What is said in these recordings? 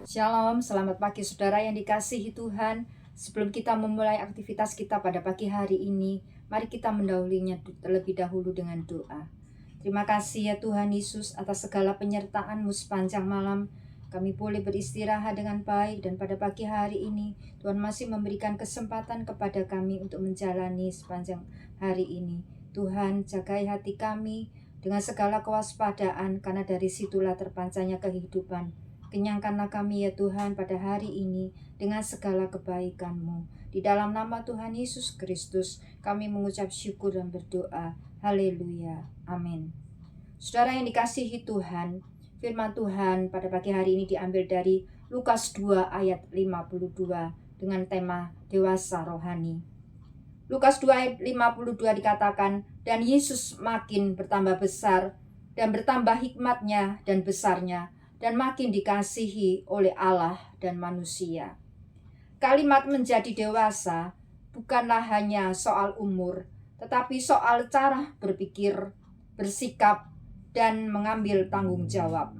Shalom, selamat pagi saudara yang dikasihi Tuhan. Sebelum kita memulai aktivitas kita pada pagi hari ini, mari kita mendahulunya terlebih dahulu dengan doa. Terima kasih ya Tuhan Yesus atas segala penyertaan-Mu sepanjang malam. Kami boleh beristirahat dengan baik dan pada pagi hari ini Tuhan masih memberikan kesempatan kepada kami untuk menjalani sepanjang hari ini. Tuhan, jagai hati kami dengan segala kewaspadaan karena dari situlah terpancarnya kehidupan. Kenyangkanlah kami ya Tuhan pada hari ini dengan segala kebaikan-Mu. Di dalam nama Tuhan Yesus Kristus kami mengucap syukur dan berdoa. Haleluya. Amin. Saudara yang dikasihi Tuhan, firman Tuhan pada pagi hari ini diambil dari Lukas 2 ayat 52 dengan tema dewasa rohani. Lukas 2 ayat 52 dikatakan, dan Yesus makin bertambah besar dan bertambah hikmatnya dan besarnya, dan makin dikasihi oleh Allah dan manusia. Kalimat menjadi dewasa bukanlah hanya soal umur, tetapi soal cara berpikir, bersikap, dan mengambil tanggung jawab.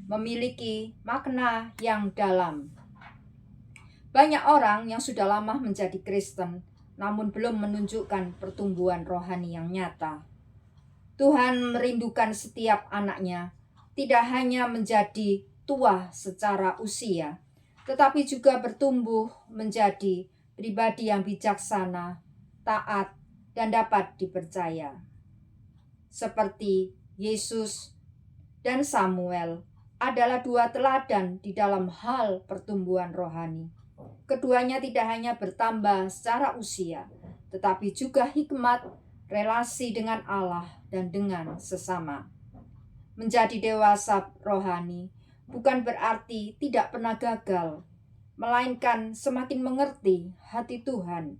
Memiliki makna yang dalam. Banyak orang yang sudah lama menjadi Kristen, namun belum menunjukkan pertumbuhan rohani yang nyata. Tuhan merindukan setiap anaknya, tidak hanya menjadi tua secara usia, tetapi juga bertumbuh menjadi pribadi yang bijaksana, taat, dan dapat dipercaya. Seperti Yesus dan Samuel adalah dua teladan di dalam hal pertumbuhan rohani. Keduanya tidak hanya bertambah secara usia, tetapi juga hikmat, relasi dengan Allah, dan dengan sesama. Menjadi dewasa rohani bukan berarti tidak pernah gagal, melainkan semakin mengerti hati Tuhan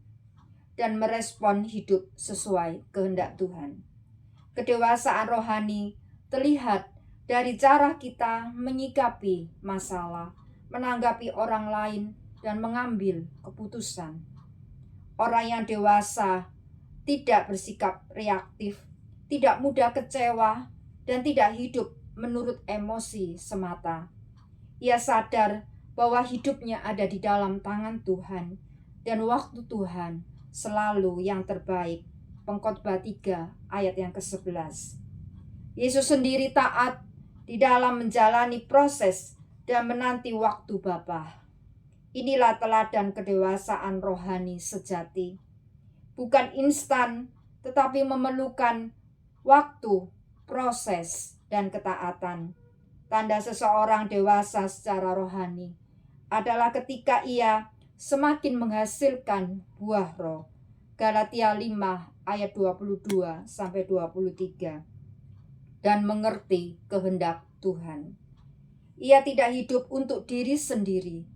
dan merespon hidup sesuai kehendak Tuhan. Kedewasaan rohani terlihat dari cara kita menyikapi masalah, menanggapi orang lain, dan mengambil keputusan. Orang yang dewasa tidak bersikap reaktif, tidak mudah kecewa, dan tidak hidup menurut emosi semata. Ia sadar bahwa hidupnya ada di dalam tangan Tuhan dan waktu Tuhan selalu yang terbaik. Pengkhotbah 3 ayat yang ke-11. Yesus sendiri taat di dalam menjalani proses dan menanti waktu Bapa. Inilah teladan kedewasaan rohani sejati. Bukan instan, tetapi memerlukan waktu, proses, dan ketaatan. Tanda seseorang dewasa secara rohani adalah ketika ia semakin menghasilkan buah roh. Galatia 5 ayat 22-23. Dan mengerti kehendak Tuhan. Ia tidak hidup untuk diri sendiri,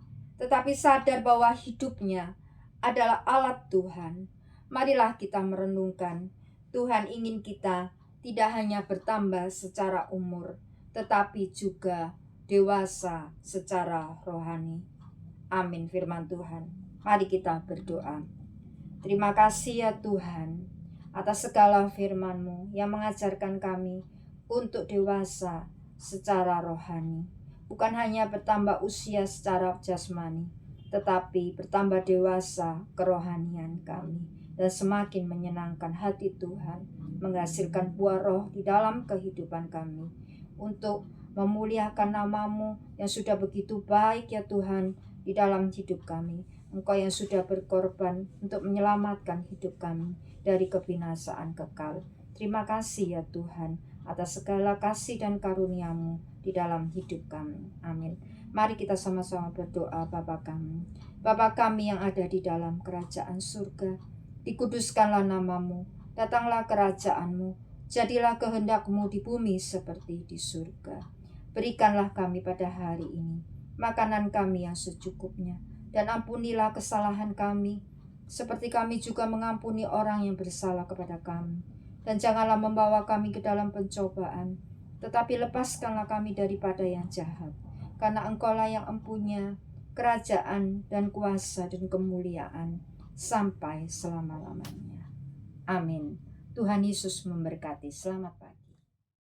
tetapi sadar bahwa hidupnya adalah alat Tuhan. Marilah kita merenungkan, Tuhan ingin kita tidak hanya bertambah secara umur, tetapi juga dewasa secara rohani. Amin firman Tuhan. Mari kita berdoa. Terima kasih ya Tuhan atas segala firman-Mu yang mengajarkan kami untuk dewasa secara rohani. Bukan hanya bertambah usia secara jasmani, tetapi bertambah dewasa kerohanian kami dan semakin menyenangkan hati Tuhan, menghasilkan buah roh di dalam kehidupan kami untuk memuliakan nama-Mu yang sudah begitu baik ya Tuhan di dalam hidup kami. Engkau yang sudah berkorban untuk menyelamatkan hidup kami dari kebinasaan kekal. Terima kasih ya Tuhan atas segala kasih dan karunia-Mu di dalam hidup kami. Amin. Mari kita sama-sama berdoa. Bapa kami, Bapa kami yang ada di dalam kerajaan surga, dikuduskanlah nama-Mu, datanglah kerajaan-Mu, jadilah kehendak-Mu di bumi seperti di surga. Berikanlah kami pada hari ini makanan kami yang secukupnya, dan ampunilah kesalahan kami, seperti kami juga mengampuni orang yang bersalah kepada kami. Dan janganlah membawa kami ke dalam pencobaan, tetapi lepaskanlah kami daripada yang jahat. Karena Engkau-lah yang empunya kerajaan dan kuasa dan kemuliaan sampai selama-lamanya. Amin. Tuhan Yesus memberkati. Selamat pagi.